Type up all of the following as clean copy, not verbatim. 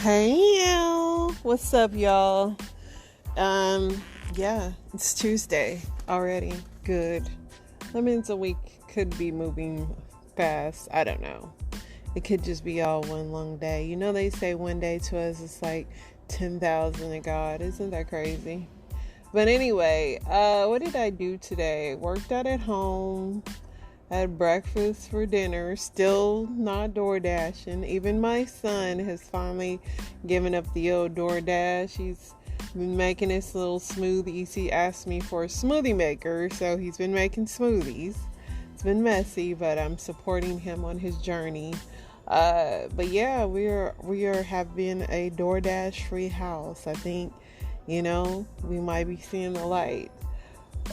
Hey, what's up, y'all? Yeah, it's Tuesday already. Good. That means a week could be moving fast. I don't know. It could just be all one long day. You know, they say one day to us is like 10,000 to God. Isn't that crazy? But anyway, what did I do today? Worked out at home. Had breakfast for dinner, still not door dashing. Even my son has finally given up the old DoorDash. He's been making his little smoothies. He asked me for a smoothie maker, so he's been making smoothies. It's been messy, but I'm supporting him on his journey. But yeah, we are have been a DoorDash free house. I think, we might be seeing the light.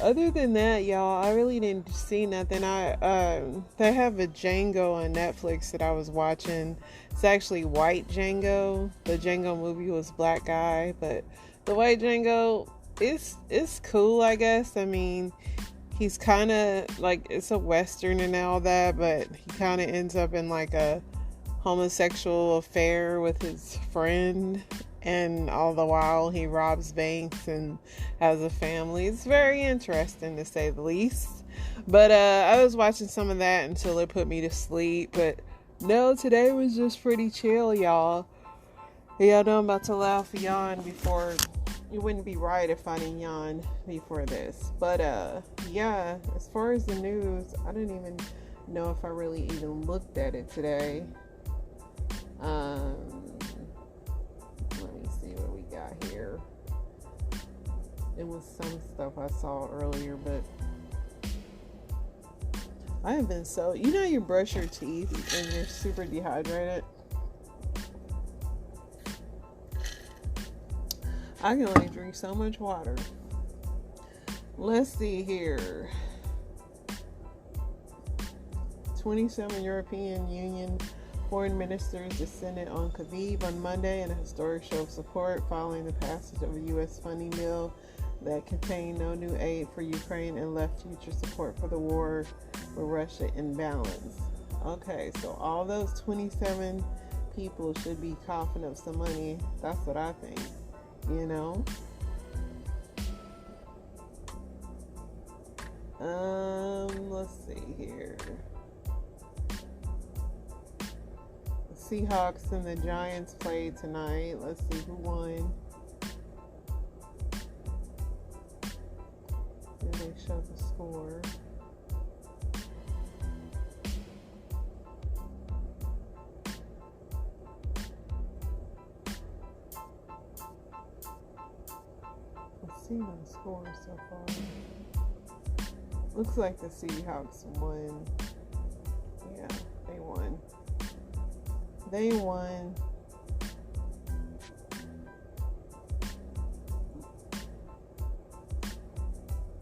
Other than that, y'all, I really didn't see nothing. They have a Django on Netflix that I was watching. It's actually White Django. The Django movie was Black Guy, but the White Django is cool, I guess. I mean, he's kind of like, it's a western and all that, but he kind of ends up in like a homosexual affair with his friend, and all the while he robs banks and has a family. It's very interesting, to say the least. But I was watching some of that until it put me to sleep. But no, today was just pretty chill, y'all. Y'all know I'm about to laugh and yawn before. It wouldn't be right if I didn't yawn before this. But yeah, as far as the news, I didn't even know if I really even looked at it today. Let me see what we got here. It was some stuff I saw earlier, but I have been so... you brush your teeth and you're super dehydrated? I can only drink so much water. Let's see here. 27 European Union foreign ministers descended on Kyiv on Monday in a historic show of support following the passage of a U.S. funding bill that contained no new aid for Ukraine and left future support for the war with Russia in balance. Okay, so all those 27 people should be coughing up some money. That's what I think, Let's see here. Seahawks and the Giants played tonight. Let's see who won. Did they show the score? Let's see the score so far. Looks like the Seahawks won. Yeah, they won. They won.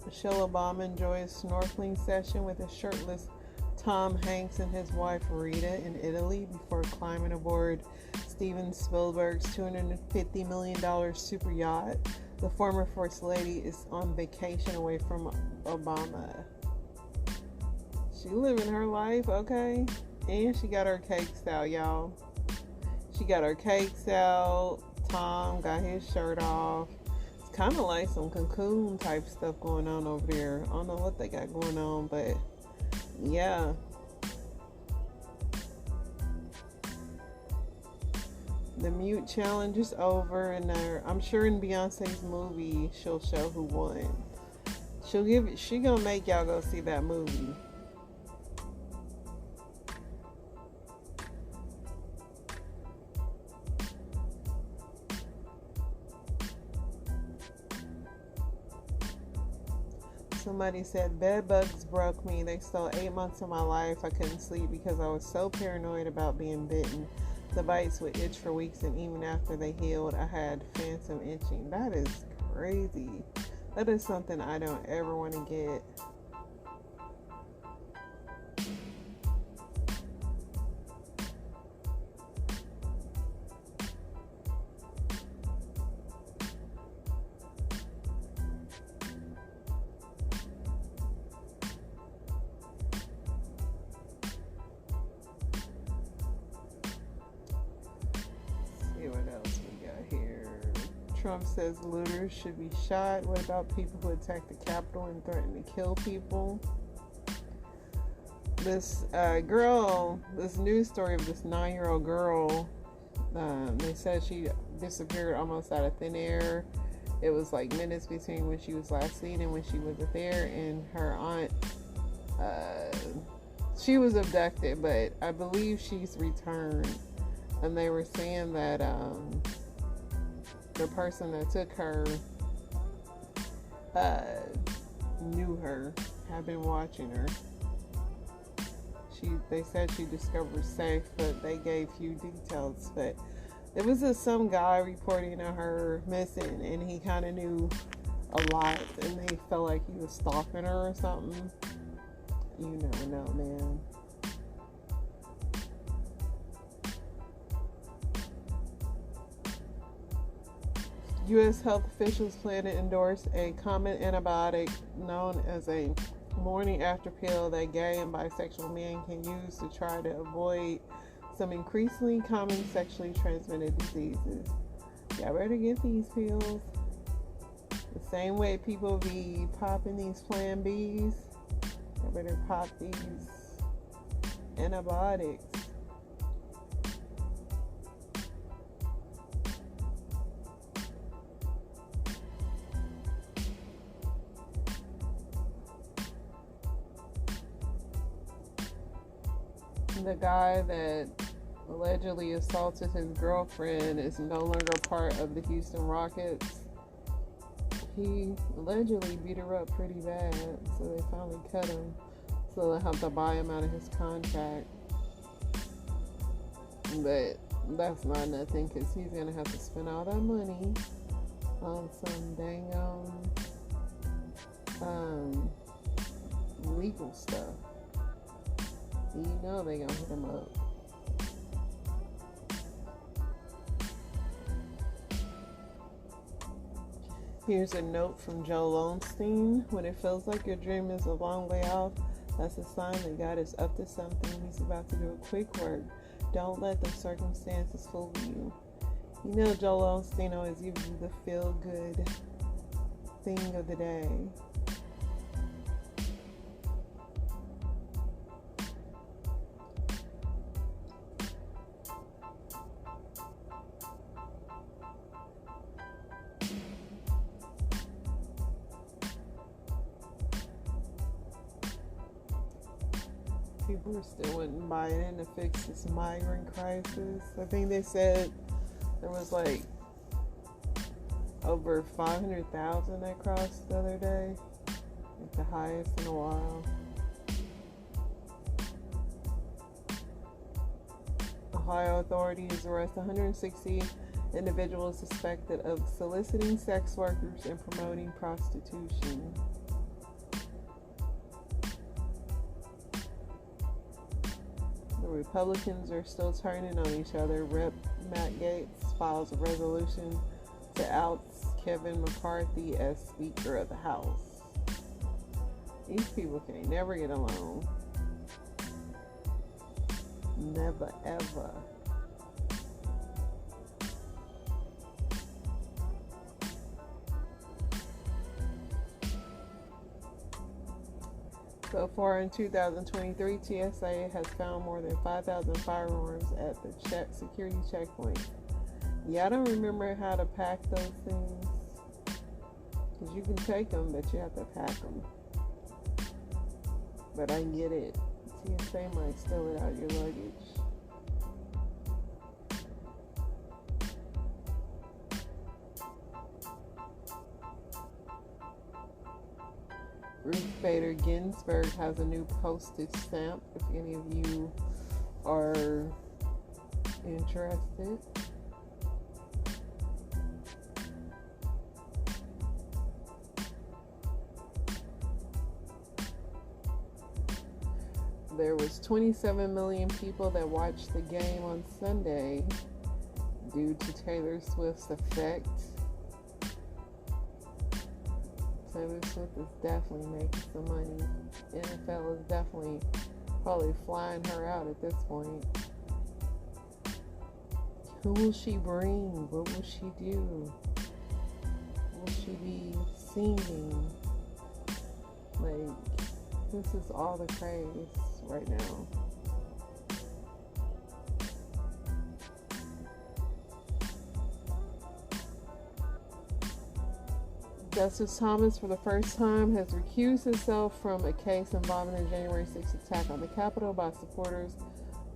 Michelle Obama enjoyed a snorkeling session with a shirtless Tom Hanks and his wife Rita in Italy before climbing aboard Steven Spielberg's $250 million super yacht. The former First Lady is on vacation away from Obama. She living her life, okay? And she got her cakes out, y'all. She got her cakes out. Tom got his shirt off. It's kind of like some cocoon type stuff going on over there. I don't know what they got going on, but yeah. The mute challenge is over, and I'm sure in Beyonce's movie she'll show who won. She gonna make y'all go see that movie. Somebody said, bed bugs broke me. They stole 8 months of my life. I couldn't sleep because I was so paranoid about being bitten. The bites would itch for weeks, and even after they healed, I had phantom itching. That is crazy. That is something I don't ever want to get. See what else. Trump says looters should be shot. What about people who attack the Capitol and threaten to kill people? This this news story of this 9-year-old girl, they said she disappeared almost out of thin air. It was like minutes between when she was last seen and when she wasn't there, and her aunt, she was abducted, but I believe she's returned. And they were saying that the person that took her knew her, had been watching her. They said she discovered safe, but they gave few details. But it was just some guy reporting on her missing, and he kind of knew a lot, and they felt like he was stalking her or something. You never know, man. U.S. health officials plan to endorse a common antibiotic known as a morning after pill that gay and bisexual men can use to try to avoid some increasingly common sexually transmitted diseases. Y'all better get these pills. The same way people be popping these Plan Bs, y'all better pop these antibiotics. The guy that allegedly assaulted his girlfriend is no longer part of the Houston Rockets. He allegedly beat her up pretty bad, so they finally cut him. So they'll have to buy him out of his contract. But that's not nothing, because he's going to have to spend all that money on some dang legal stuff. You know they gonna hit him up. Here's a note from Joel Osteen. When it feels like your dream is a long way off, that's a sign that God is up to something. He's about to do a quick work. Don't let the circumstances fool you. You know Joel Osteen always gives you the feel-good thing of the day. People are still wanting Biden to fix this migrant crisis. I think they said there was like over 500,000 that crossed the other day, like the highest in a while. Ohio authorities arrest 160 individuals suspected of soliciting sex workers and promoting prostitution. The Republicans are still turning on each other. Rep. Matt Gaetz files a resolution to oust Kevin McCarthy as Speaker of the House. These people can never get along. Never, ever. So far in 2023, TSA has found more than 5,000 firearms at the security checkpoint. Yeah, I don't remember how to pack those things, because you can take them, but you have to pack them. But I get it. TSA might steal it out of your luggage. Ruth Bader Ginsburg has a new postage stamp if any of you are interested. There was 27 million people that watched the game on Sunday due to Taylor Swift's effect. Taylor Swift is definitely making some money. NFL is definitely probably flying her out at this point. Who will she bring? What will she do? will she be singing? Like, this is all the craze right now. Justice Thomas, for the first time, has recused himself from a case involving the January 6th attack on the Capitol by supporters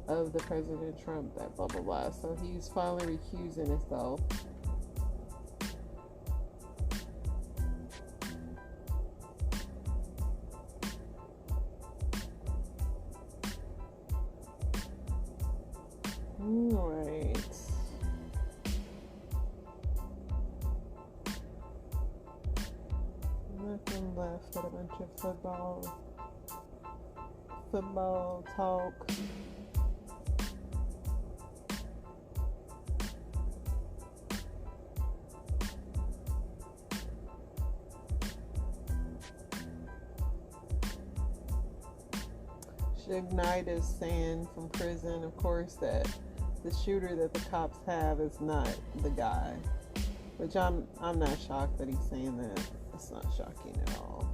of the President Trump, that blah, blah, blah. So he's finally recusing himself. Alright. Nothing left but a bunch of football talk. Suge Knight is saying from prison, of course, that the shooter that the cops have is not the guy. Which I'm not shocked that he's saying that. It's not shocking at all.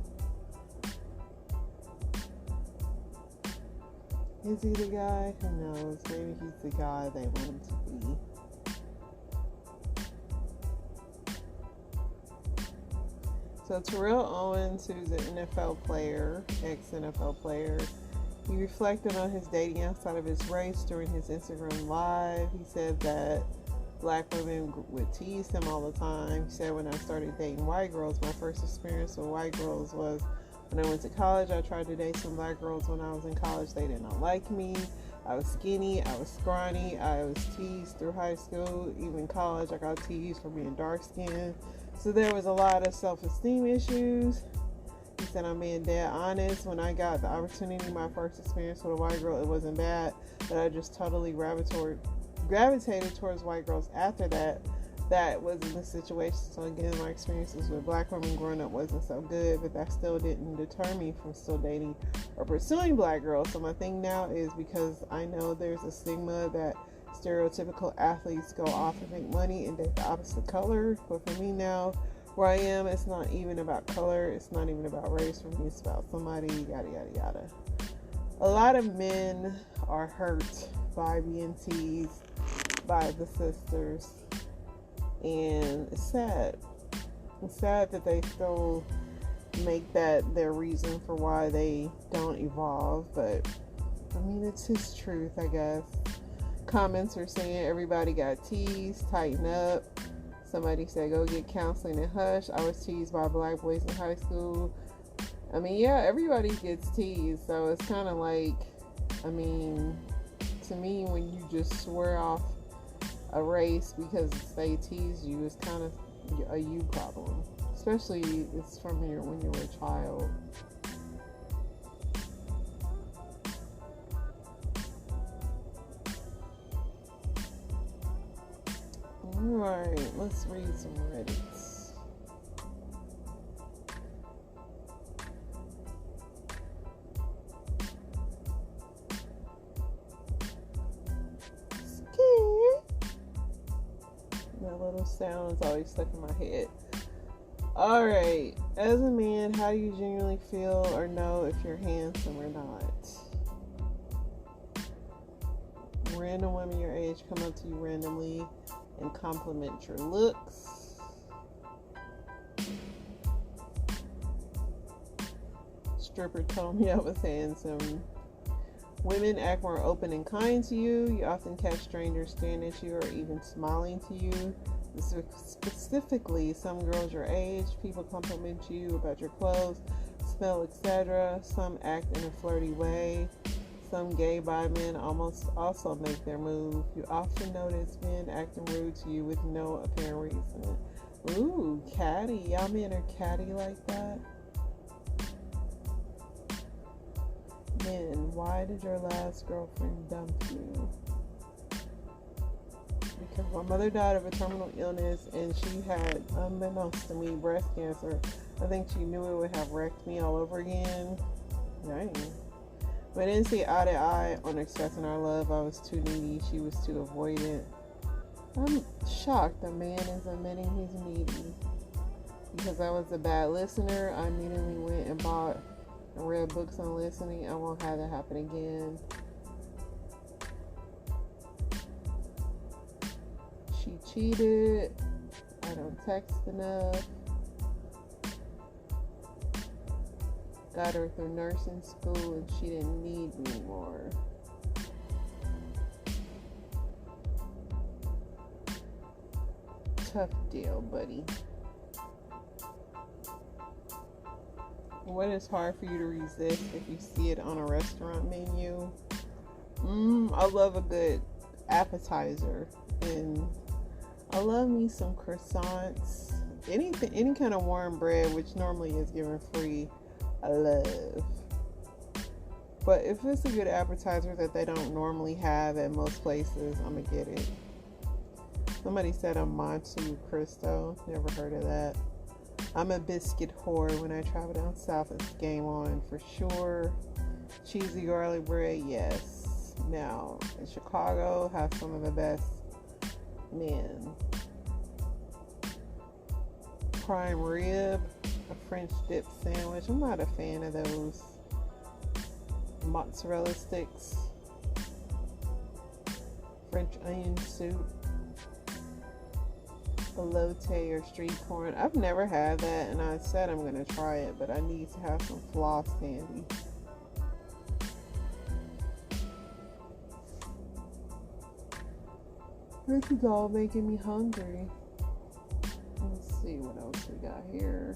Is he the guy? Who knows? Maybe he's the guy they want him to be. So Terrell Owens, who's an NFL player, ex-NFL player, he reflected on his dating outside of his race during his Instagram Live. He said that black women would tease him all the time. He said, when I started dating white girls, my first experience with white girls was when I went to college. I tried to date some black girls when I was in college. They did not like me. I was skinny. I was scrawny. I was teased through high school. Even college, I got teased for being dark-skinned. So there was a lot of self-esteem issues. He said, I'm being dead honest. When I got the opportunity, my first experience with a white girl, it wasn't bad, but I just totally gravitated towards white girls after that. That wasn't the situation. So again, my experiences with black women growing up wasn't so good, but that still didn't deter me from still dating or pursuing black girls. So my thing now is, because I know there's a stigma that stereotypical athletes go off and make money and date the opposite color, but for me now, where I am, it's not even about color, it's not even about race. For me, it's about somebody, yada yada yada. A lot of men are hurt by being teased by the sisters, and it's sad. It's sad that they still make that their reason for why they don't evolve, but I mean, it's his truth, I guess. Comments are saying everybody got teased, tighten up. Somebody said, go get counseling and hush. I was teased by black boys in high school. I mean, yeah, everybody gets teased. So it's kind of like, I mean, to me, when you just swear off a race because they tease you, it's kind of a you problem. Especially it's from when you were a child. Alright, let's read some Reddits. That little sound is always stuck in my head. Alright, as a man, how do you genuinely feel or know if you're handsome or not? Random women your age come up to you randomly and compliment your looks. Stripper told me I was handsome. Women act more open and kind to you. You often catch strangers staring at you or even smiling to you. Specifically, some girls your age, people compliment you about your clothes, smell, etc. Some act in a flirty way. Some gay bi men almost also make their move. You often notice men acting rude to you with no apparent reason. Ooh, catty. Y'all men are catty like that? Men, why did your last girlfriend dump you? Because my mother died of a terminal illness and she had, unbeknownst to me, breast cancer. I think she knew it would have wrecked me all over again. Dang. We didn't see eye to eye on expressing our love. I was too needy. She was too avoidant. I'm shocked a man is admitting he's needy. because I was a bad listener. I immediately went and bought and read books on listening. I won't have that happen again. She cheated. I don't text enough. Got her through nursing school and she didn't need me anymore. Tough deal, buddy. What is hard for you to resist if you see it on a restaurant menu? I love a good appetizer, and I love me some croissants. Anything, any kind of warm bread, which normally is given free, I love. But if it's a good appetizer that they don't normally have at most places, I'm gonna get it. Somebody said I'm Monte Cristo. Never heard of that. I'm a biscuit whore. When I travel down south, it's game on for sure. Cheesy garlic bread, yes. Now, in Chicago, have some of the best, man. Prime rib, a French dip sandwich. I'm not a fan of those. Mozzarella sticks. French onion soup. Elote or street corn. I've never had that, and I said I'm gonna try it, but I need to have some floss handy. This is all making me hungry. Let's see what else we got here.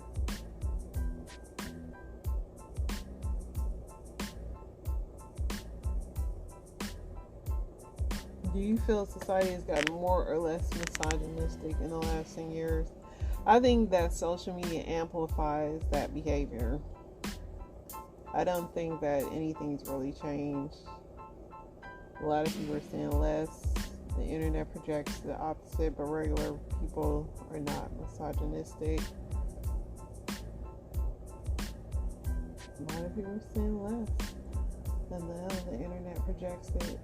Do you feel society has gotten more or less misogynistic in the last 10 years? I think that social media amplifies that behavior. I don't think that anything's really changed. A lot of people are saying less. The internet projects the opposite, but regular people are not misogynistic. A lot of people are saying less. And now the internet projects it.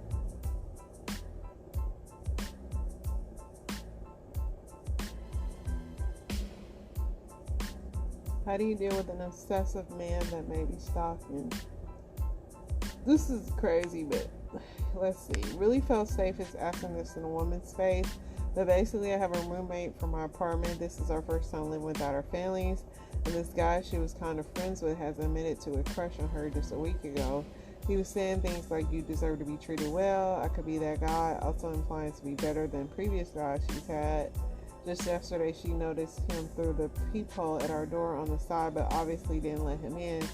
How do you deal with an obsessive man that may be stalking? This is crazy, but let's see. Really felt safest asking this in a woman's face. But basically, I have a roommate from my apartment. This is our first time living without our families. And this guy she was kind of friends with has admitted to a crush on her just a week ago. He was saying things like, you deserve to be treated well. I could be that guy. Also implying to be better than previous guys she's had. Just yesterday, she noticed him through the peephole at our door on the side, but obviously didn't let him in.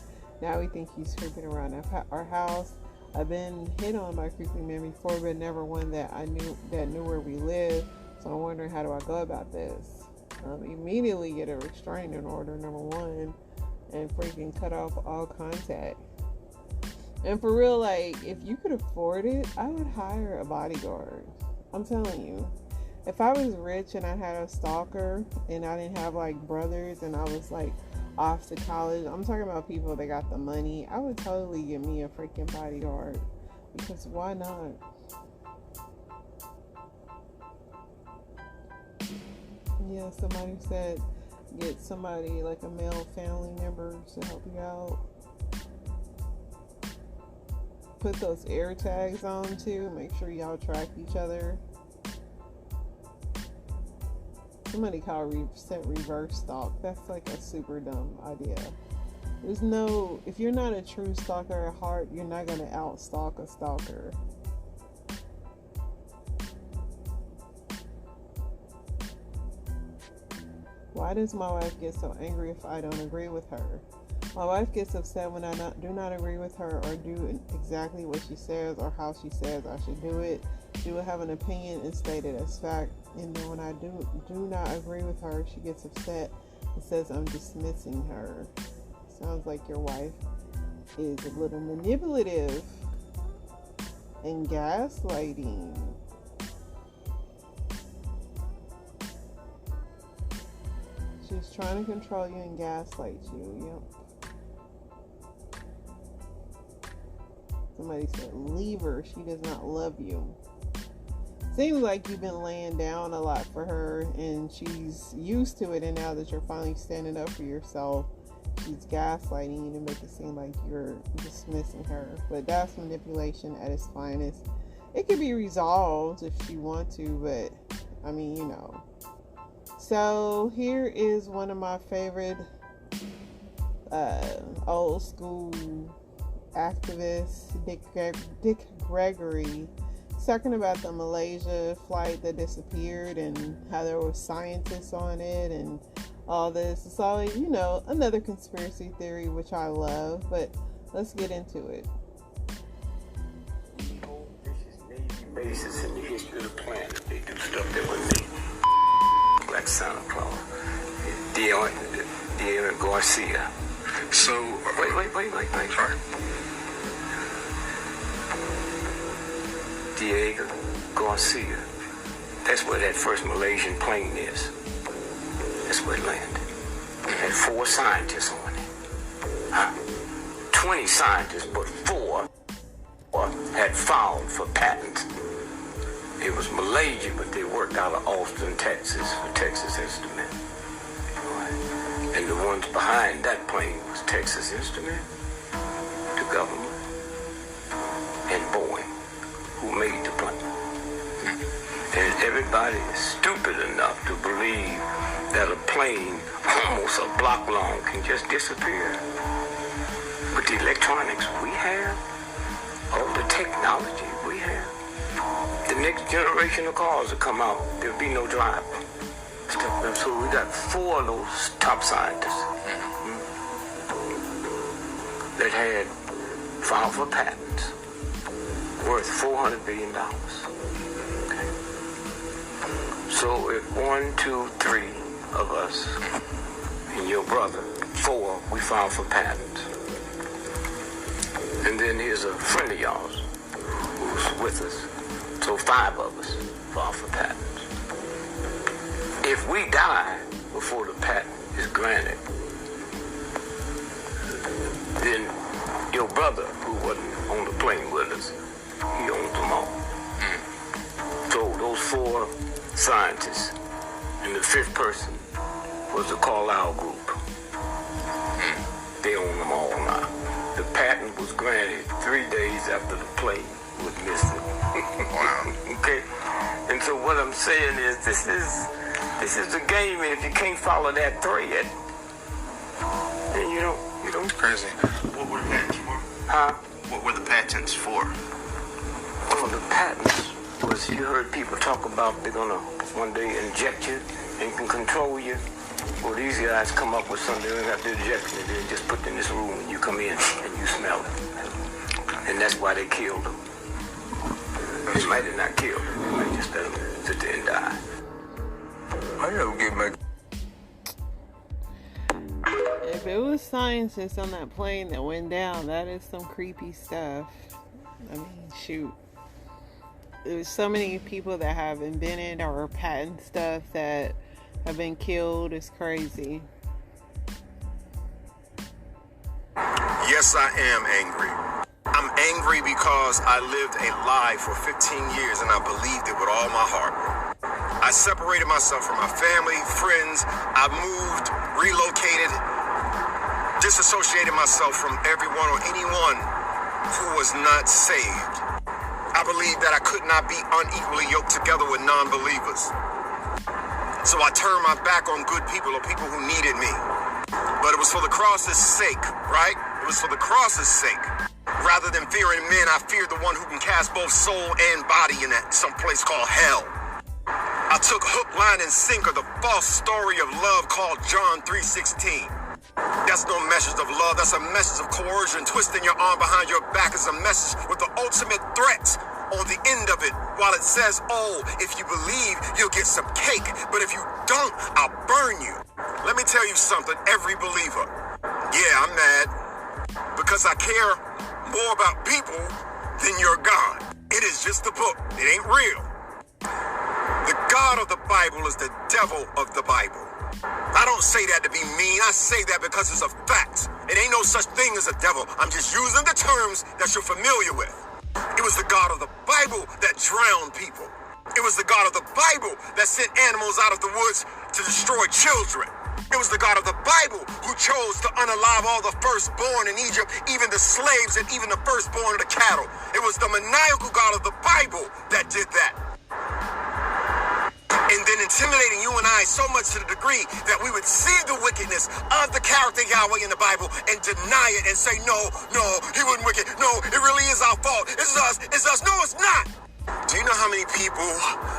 Now we think he's creeping around our house. I've been hit on by creepy men before, but never one that I knew where we live. So I'm wondering, how do I go about this? Immediately get a restraining order, number one, and freaking cut off all contact. And for real, like, if you could afford it, I would hire a bodyguard. I'm telling you. If I was rich and I had a stalker and I didn't have like brothers and I was like off to college, I'm talking about people that got the money, I would totally get me a freaking bodyguard, because why not? Yeah, somebody said get somebody like a male family member to help you out. Put those air tags on too, make sure y'all track each other. Somebody called set reverse stalk. That's like a super dumb idea. There's no, if you're not a true stalker at heart, you're not going to out stalk a stalker. Why does my wife get so angry if I don't agree with her? My wife gets upset when I do not agree with her or do exactly what she says or how she says I should do it. She will have an opinion and state it as fact. And then when I do not agree with her, she gets upset and says I'm dismissing her. Sounds like your wife is a little manipulative and gaslighting. She's trying to control you and gaslight you. Yep. Somebody said, leave her. She does not love you. Seems like you've been laying down a lot for her, and she's used to it. And now that you're finally standing up for yourself, she's gaslighting you to make it seem like you're dismissing her. But that's manipulation at its finest. It can be resolved if you want to, but I mean, you know. So here is one of my favorite old school activists, Dick Gregory, talking about the Malaysia flight that disappeared and how there were scientists on it and all this. It's all, you know, another conspiracy theory, which I love, but let's get into it. Basis in the history of the planet. They do stuff that would make like Santa Claus. Diego Garcia. So Wait. Sorry. Diego Garcia. That's where that first Malaysian plane is. That's where it landed. It had 4 scientists on it. 20 scientists, but 4 had filed for patents. It was Malaysia, but they worked out of Austin, Texas, for Texas Instrument. And the ones behind that plane was Texas Instrument, the government, and Boeing, who made the plane. And everybody is stupid enough to believe that a plane almost a block long can just disappear. With the electronics we have, all the technology we have, the next generation of cars will come out, there'll be no driver. So we got 4 of those top scientists that had filed for patents worth $400 billion. Okay. So if 1, 2, 3 of us and your brother, 4, we filed for patents. And then here's a friend of yours who's with us. So 5 of us filed for patents. If we die before the patent is granted, then your brother, who wasn't on the plane with us, he owns them all. So those 4 scientists, and the 5th person was the Carlyle Group. They own them all now. The patent was granted 3 days after the plane was missing. Wow. Okay? And so what I'm saying is, this is the game, and if you can't follow that thread, then you don't. It's crazy. What were the patents for? Huh? What were the patents for? Well, the patents was, you heard people talk about they're gonna one day inject you and can control you. Well, these guys come up with something, they don't have to inject you, they just put in this room and you come in and you smell it. Okay. And that's why they killed them. They might have not killed them, they might just let them sit there and die. I gotta get back. If it was scientists on that plane that went down, that is some creepy stuff. I mean, shoot. There's so many people that have invented or patent stuff that have been killed. It's crazy. Yes, I am angry. I'm angry because I lived a lie for 15 years and I believed it with all my heart. I separated myself from my family, friends. I moved, relocated, disassociated myself from everyone or anyone who was not saved. I believed that I could not be unequally yoked together with non-believers. So I turned my back on good people or people who needed me. But it was for the cross's sake, right? It was for the cross's sake. Rather than fearing men, I feared the one who can cast both soul and body in that someplace called hell. I took hook, line, and sinker the false story of love called John 3:16. That's no message of love, that's a message of coercion. Twisting your arm behind your back is a message with the ultimate threat on the end of it. While it says, oh, if you believe, you'll get some cake, but if you don't, I'll burn you. Let me tell you something, every believer. Yeah, I'm mad because I care more about people than your God. It is just a book, it ain't real. The God of the Bible is the devil of the Bible. I don't say that to be mean. I say that because it's a fact. It ain't no such thing as a devil. I'm just using the terms that you're familiar with. It was the God of the Bible that drowned people. It was the God of the Bible that sent animals out of the woods to destroy children. It was the God of the Bible who chose to unalive all the firstborn in Egypt, even the slaves and even the firstborn of the cattle. It was the maniacal God of the Bible that did that. And then intimidating you and I so much to the degree that we would see the wickedness of the character Yahweh in the Bible and deny it and say, no, he wasn't wicked. No, it really is our fault. It's us. No, it's not. Do you know how many people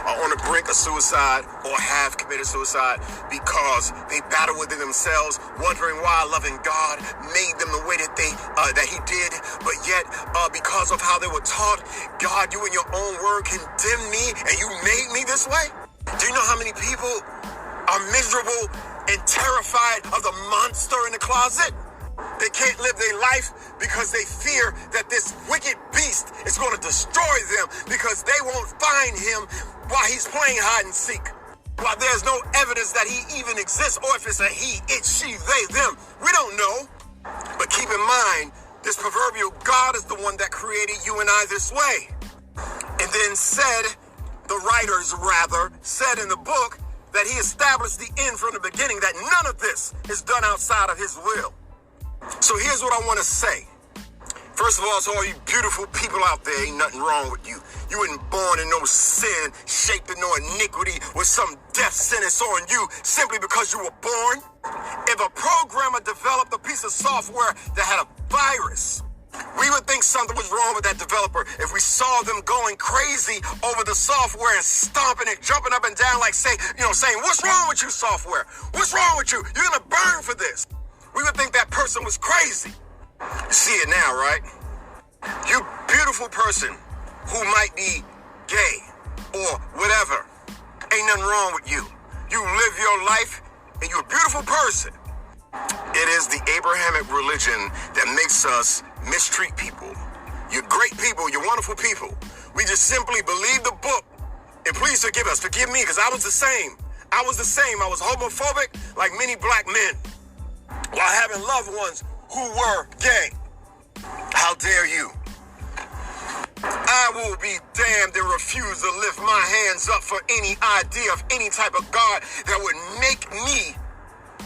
are on the brink of suicide or have committed suicide because they battle within themselves, wondering why a loving God made them the way that He did, but yet because of how they were taught, God, you in your own word condemned me and you made me this way? Do you know how many people are miserable and terrified of the monster in the closet? They can't live their life because they fear that this wicked beast is going to destroy them because they won't find him while he's playing hide and seek. While there's no evidence that he even exists, or if it's a he, it, she, they, them. We don't know. But keep in mind, this proverbial God is the one that created you and I this way. And then the writers said in the book that he established the end from the beginning, that none of this is done outside of his will. So here's what I want to say. First of all, to all you beautiful people out there, ain't nothing wrong with you. You weren't born in no sin, shaped in no iniquity with some death sentence on you simply because you were born. If a programmer developed a piece of software that had a virus, we would think something was wrong with that developer if we saw them going crazy over the software and stomping it, jumping up and down like saying, what's wrong with you, software? What's wrong with you? You're going to burn for this. We would think that person was crazy. You see it now, right? You beautiful person who might be gay or whatever. Ain't nothing wrong with you. You live your life and you're a beautiful person. It is the Abrahamic religion that makes us mistreat people. You're great people. You're wonderful people. We just simply believe the book. And please forgive us. Forgive me, because I was the same. I was homophobic like many black men, while having loved ones who were gay. How dare you? I will be damned and refuse to lift my hands up for any idea of any type of God that would make me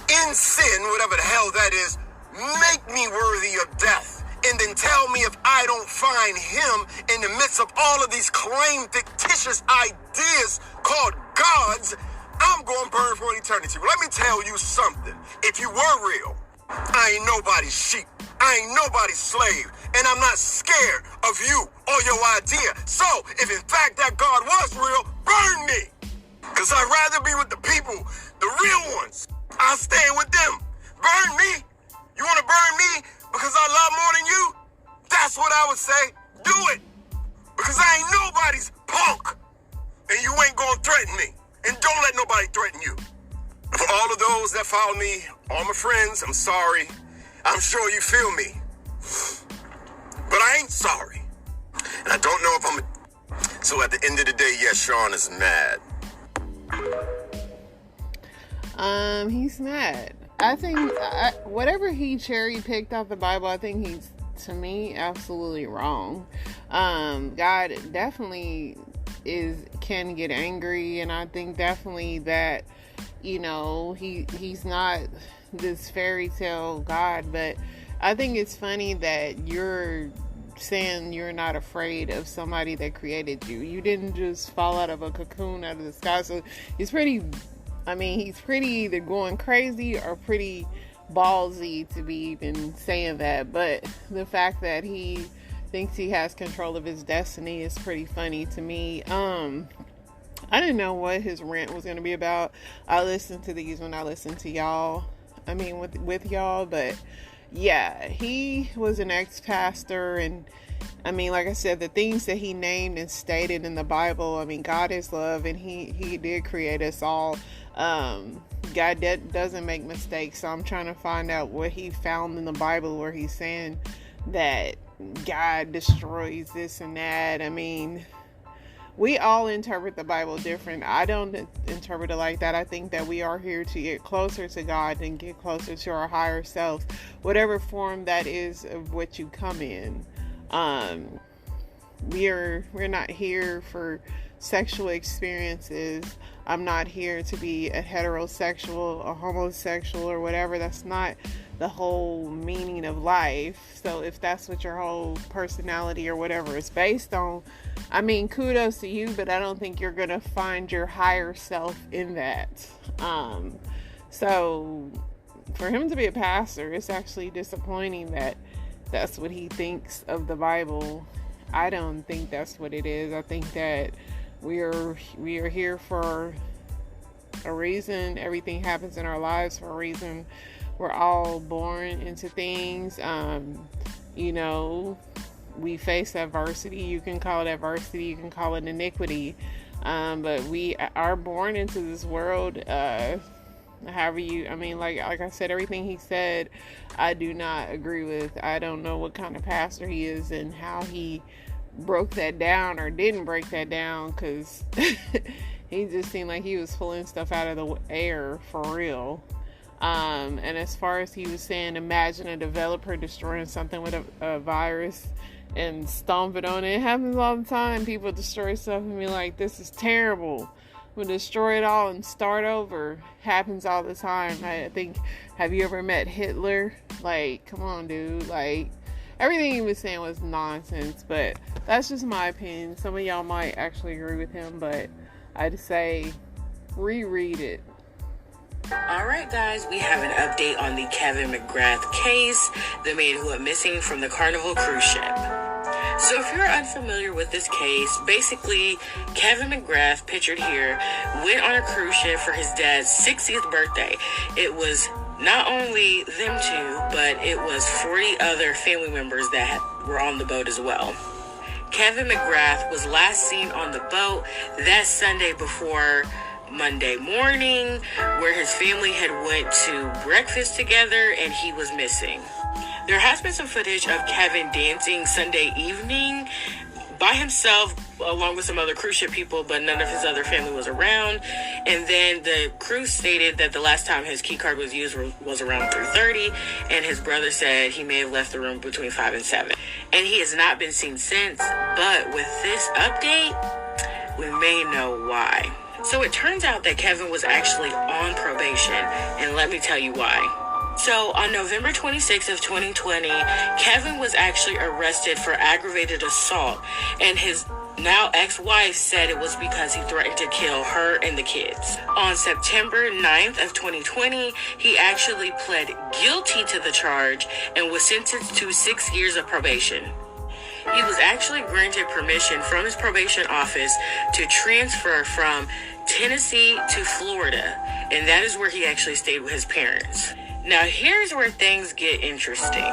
in sin, whatever the hell that is, make me worthy of death. And then tell me if I don't find him in the midst of all of these claimed fictitious ideas called gods, I'm going to burn for eternity. Well, let me tell you something. If you were real, I ain't nobody's sheep. I ain't nobody's slave. And I'm not scared of you or your idea. So, if in fact that God was real, burn me. Because I'd rather be with the people, the real ones. I'll stand with them. Burn me? You want to burn me because I love more than you? That's what I would say. Do it. Because I ain't nobody's punk. And you ain't going to threaten me. And don't let nobody threaten you. For all of those that follow me, all my friends, I'm sorry. I'm sure you feel me. But I ain't sorry. And I don't know if I'm... So at the end of the day, yes, Sean is mad. He's mad. I think whatever he cherry picked off the Bible, I think he's, to me, absolutely wrong. God definitely can get angry, and I think definitely that, he's not this fairy tale God, but I think it's funny that you're saying you're not afraid of somebody that created you. You didn't just fall out of a cocoon out of the sky. So he's pretty either going crazy or pretty ballsy to be even saying that. But the fact that he thinks he has control of his destiny is pretty funny to me. I didn't know what his rant was going to be about. I listened to these when I listened to y'all. With y'all, but yeah, he was an ex-pastor, and like I said, the things that he named and stated in the Bible, God is love, and he did create us all. God doesn't make mistakes, so I'm trying to find out what he found in the Bible where he's saying that God destroys this and that. We all interpret the Bible different. I don't interpret it like that. I think that we are here to get closer to God and get closer to our higher self, whatever form that is of what you come in. we're not here for sexual experiences. I'm not here to be a heterosexual, a homosexual, or whatever. That's not the whole meaning of life. So if that's what your whole personality or whatever is based on, I mean, kudos to you, but I don't think you're gonna find your higher self in that. So for him to be a pastor, it's actually disappointing that that's what he thinks of the Bible. I don't think that's what it is. I think that we are here for a reason. Everything happens in our lives for a reason. We're all born into things. We face adversity. You can call it adversity. You can call it iniquity. But we are born into this world. Like I said, everything he said, I do not agree with. I don't know what kind of pastor he is and how he broke that down or didn't break that down, because he just seemed like he was pulling stuff out of the air for real. And as far as he was saying, imagine a developer destroying something with a virus and stomp it on it. It happens all the time. People destroy stuff and be like, this is terrible. We'll destroy it all and start over. Happens all the time. I think, have you ever met Hitler? Like, come on, dude. Like, everything he was saying was nonsense, but that's just my opinion. Some of y'all might actually agree with him, but I'd say reread it. Alright guys, we have an update on the Kevin McGrath case, the man who went missing from the Carnival cruise ship. So if you're unfamiliar with this case, basically Kevin McGrath, pictured here, went on a cruise ship for his dad's 60th birthday. It was not only them two, but it was 40 other family members that were on the boat as well. Kevin McGrath was last seen on the boat that Sunday before Monday morning, where his family had went to breakfast together and he was missing. There has been some footage of Kevin dancing Sunday evening by himself along with some other cruise ship people, but none of his other family was around. And then the crew stated that the last time his key card was used was around 3:30, and his brother said he may have left the room between 5 and 7. And he has not been seen since, but with this update, we may know why. So it turns out that Kevin was actually on probation, and let me tell you why. So on November 26th of 2020, Kevin was actually arrested for aggravated assault, and his now ex-wife said it was because he threatened to kill her and the kids. On September 9th of 2020, he actually pled guilty to the charge and was sentenced to 6 years of probation. He was actually granted permission from his probation office to transfer from Tennessee to Florida, and that is where he actually stayed with his parents. Now here's where things get interesting.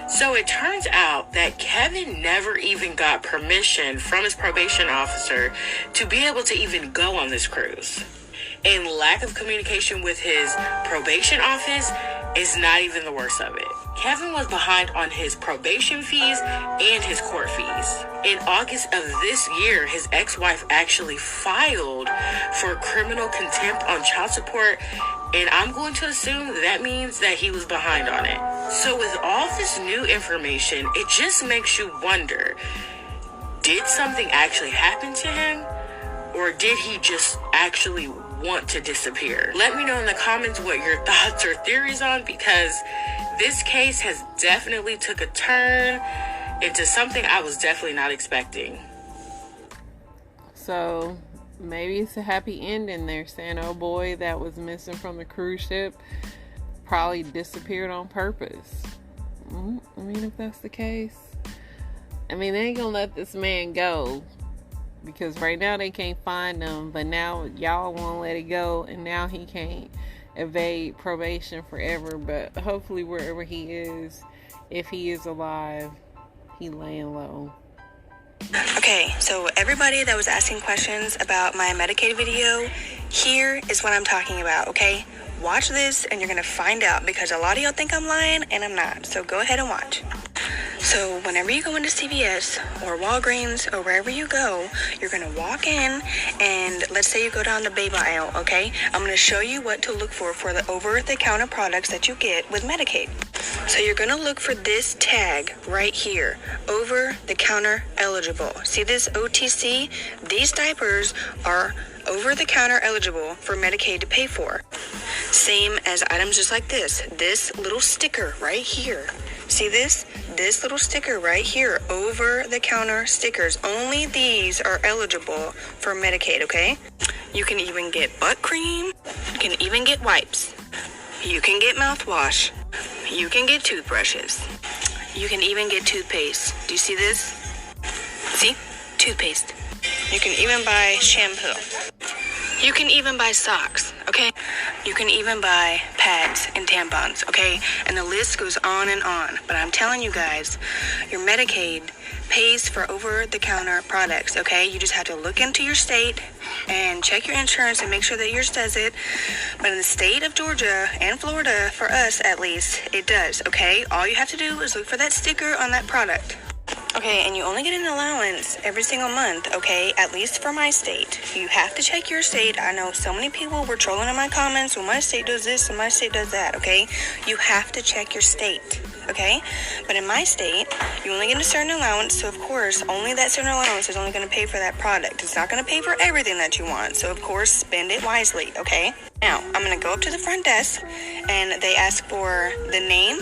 So it turns out that Kevin never even got permission from his probation officer to be able to even go on this cruise. And lack of communication with his probation office is not even the worst of it. Kevin was behind on his probation fees and his court fees. In August of this year, his ex-wife actually filed for criminal contempt on child support, and I'm going to assume that means that he was behind on it. So with all this new information, it just makes you wonder, did something actually happen to him? Or did he just actually want to disappear? Let me know in the comments what your thoughts or theories on, because this case has definitely took a turn into something I was definitely not expecting. So maybe it's a happy ending. They're saying, oh boy, that was missing from the cruise ship probably disappeared on purpose. I mean, if that's the case, I mean, they ain't gonna let this man go, because right now they can't find him, but now y'all won't let it go, and now he can't evade probation forever. But hopefully wherever he is, if he is alive, he laying low. Okay, so everybody that was asking questions about my Medicaid video, here is what I'm talking about, okay? Watch this and you're gonna find out, because a lot of y'all think I'm lying and I'm not. So go ahead and watch. So whenever you go into CVS or Walgreens or wherever you go, you're going to walk in and let's say you go down the baby aisle, okay? I'm going to show you what to look for the over-the-counter products that you get with Medicaid. So you're going to look for this tag right here, over-the-counter eligible. See this OTC? These diapers are over-the-counter eligible for Medicaid to pay for. Same as items just like this little sticker right here. See this? This little sticker right here, over-the-counter stickers. Only these are eligible for Medicaid, okay? You can even get butt cream. You can even get wipes. You can get mouthwash. You can get toothbrushes. You can even get toothpaste. Do you see this? See? Toothpaste. You can even buy shampoo. You can even buy socks, okay? You can even buy pads and tampons, okay? And the list goes on and on. But I'm telling you guys, your Medicaid pays for over-the-counter products, okay? You just have to look into your state and check your insurance and make sure that yours does it. But in the state of Georgia and Florida, for us at least, it does, okay? All you have to do is look for that sticker on that product. Okay, and you only get an allowance every single month, okay? At least for my state. You have to check your state. I know so many people were trolling in my comments, well, my state does this and my state does that, okay? You have to check your state, okay? But in my state, you only get a certain allowance, so of course, only that certain allowance is only going to pay for that product. It's not going to pay for everything that you want, so of course, spend it wisely, okay? Now, I'm going to go up to the front desk, and they ask for the name,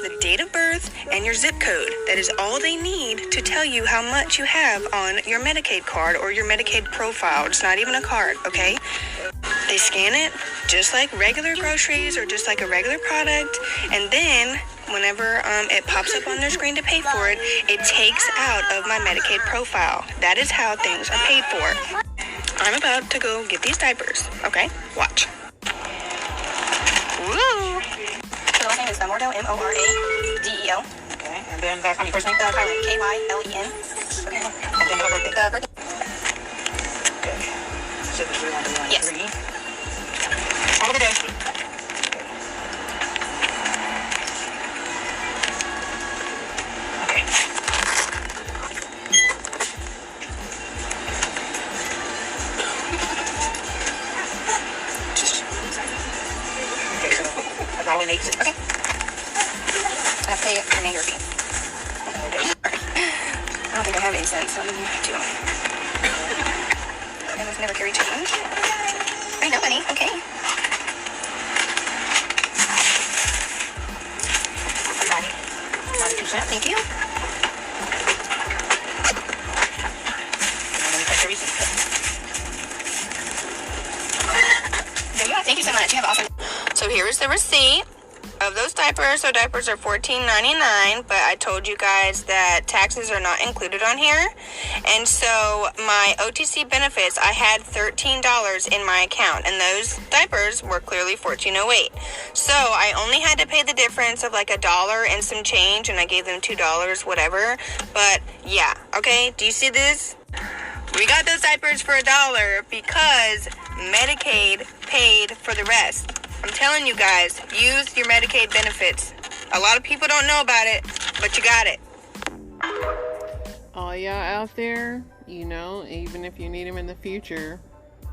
the date of birth, and your zip code. That is all they need to tell you how much you have on your Medicaid card or your Medicaid profile. It's not even a card, okay? They scan it just like regular groceries or just like a regular product, and then whenever it pops up on their screen to pay for it, it takes out of my Medicaid profile. That is how things are paid for. I'm about to go get these diapers, okay? Watch. Woo! So the last name is Mordell, Moradel. Okay, and then that's my first name, Kylen, Kylen. Okay, and then your birthday. Okay. So this is one, yes. 3. Have a good day. Okay. Okay, so $1.08. Okay. I pay it for your fee. I don't think I have 8 cents, so I'm going to. And I've never carried change. I know, honey. Okay. $0.92. Thank you. And then we press the receipt. There you go. Thank you so much. You have awesome. So here is the receipt of those diapers. So diapers are $14.99, but I told you guys that taxes are not included on here. And so my OTC benefits, I had $13 in my account, and those diapers were clearly $14.08. So I only had to pay the difference of like $1 and some change, and I gave them $2, whatever. But yeah, okay, do you see this? We got those diapers for $1 because Medicaid paid for the rest. I'm telling you guys, use your Medicaid benefits. A lot of people don't know about it, but you got it. All y'all out there, even if you need them in the future,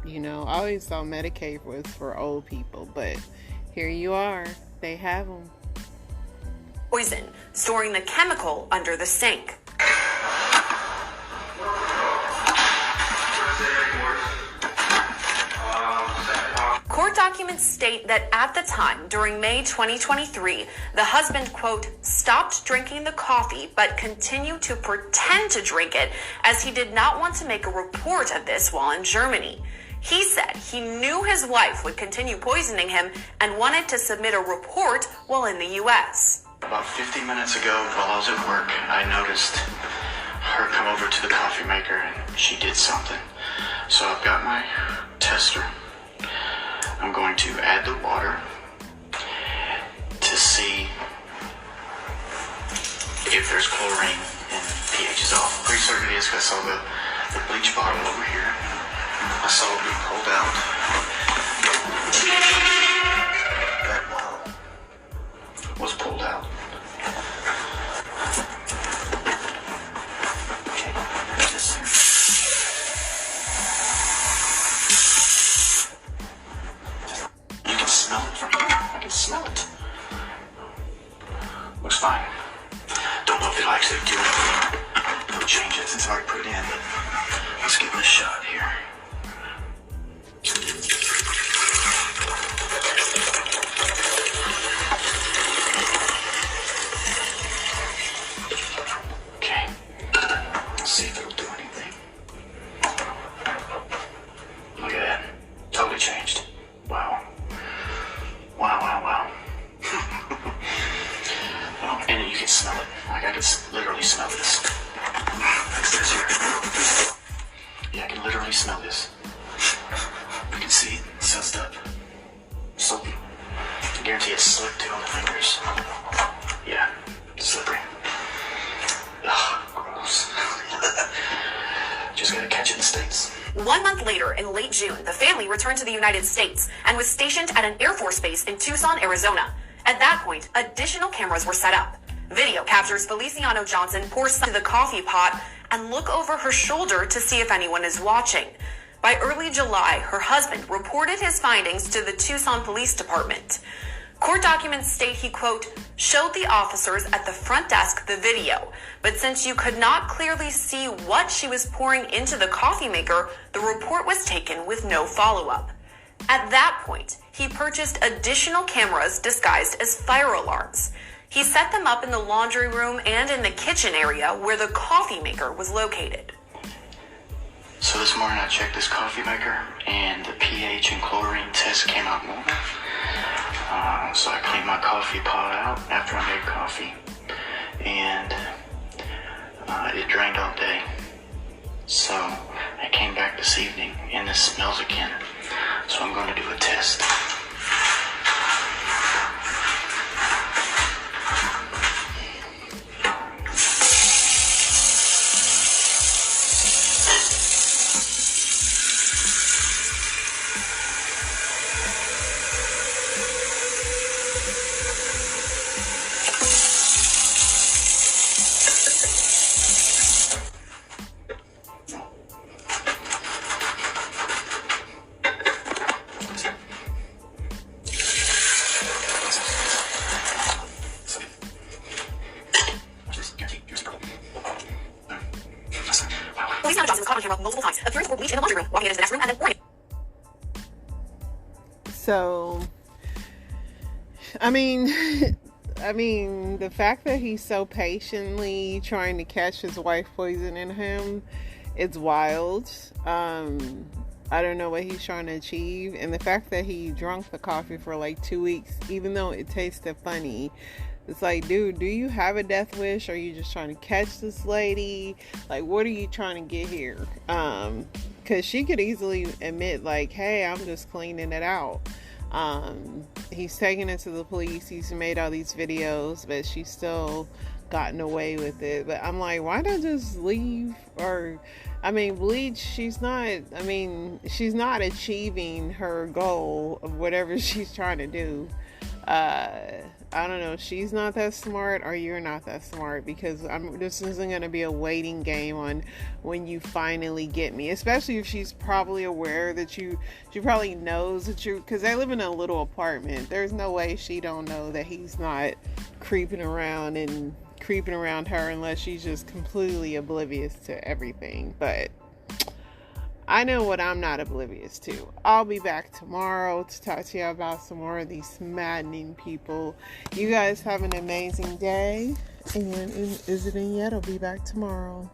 I always thought Medicaid was for old people, but here you are. They have them. Poison, storing the chemical under the sink. Court documents state that at the time, during May 2023, the husband, quote, stopped drinking the coffee but continued to pretend to drink it as he did not want to make a report of this while in Germany. He said he knew his wife would continue poisoning him and wanted to submit a report while in the U.S. About 15 minutes ago, while I was at work, I noticed her come over to the coffee maker and she did something. So I've got my tester. I'm going to add the water to see if there's chlorine and pH is off. Pretty certain it is because I saw the bleach bottle over here. I saw it being pulled out. That bottle was pulled out. Since I already put it in, but let's give it a shot here. Okay. Let's see if it'll do anything. Look at that. Totally changed. Wow. Wow. Oh, and you can smell it. Like I can literally smell this. What's this here? Yeah, I can literally smell this. You can see it sudsed up. Soapy. I guarantee it's slick too on the fingers. Yeah, slippery. Ugh, gross. Just gotta catch it in the States. 1 month later, in late June, the family returned to the United States and was stationed at an Air Force base in Tucson, Arizona. At that point, additional cameras were set up. Video captures Feliciano Johnson pour some into the coffee pot and look over her shoulder to see if anyone is watching. By early July, her husband reported his findings to the Tucson Police Department. Court documents state he, quote, showed the officers at the front desk the video, but since you could not clearly see what she was pouring into the coffee maker, the report was taken with no follow-up. At that point, he purchased additional cameras disguised as fire alarms. He set them up in the laundry room and in the kitchen area where the coffee maker was located. So this morning I checked this coffee maker and the pH and chlorine test came out normal. So I cleaned my coffee pot out after I made coffee and it drained all day. So I came back this evening and this smells again. So I'm going to do a test. Feliciano Johnson was caught on camera multiple times, appearing to pour bleach in the laundry room, walking into the next room, and then pouring it. So, I mean, the fact that he's so patiently trying to catch his wife poisoning him, it's wild. I don't know what he's trying to achieve. And the fact that he drank the coffee for like 2 weeks, even though it tasted funny, it's like, dude, do you have a death wish? Or are you just trying to catch this lady? Like, what are you trying to get here? Because she could easily admit, like, hey, I'm just cleaning it out. He's taken it to the police. He's made all these videos, but she's still gotten away with it. But I'm like, why not just leave? Or, I mean, bleach, she's not achieving her goal of whatever she's trying to do. I don't know, she's not that smart or you're not that smart, because this isn't going to be a waiting game on when you finally get me, especially if she's probably aware that she probably knows that because they live in a little apartment. There's no way she don't know that he's not creeping around her unless she's just completely oblivious to everything. But I know what I'm not oblivious to. I'll be back tomorrow to talk to you about some more of these maddening people. You guys have an amazing day. And is it in yet? I'll be back tomorrow.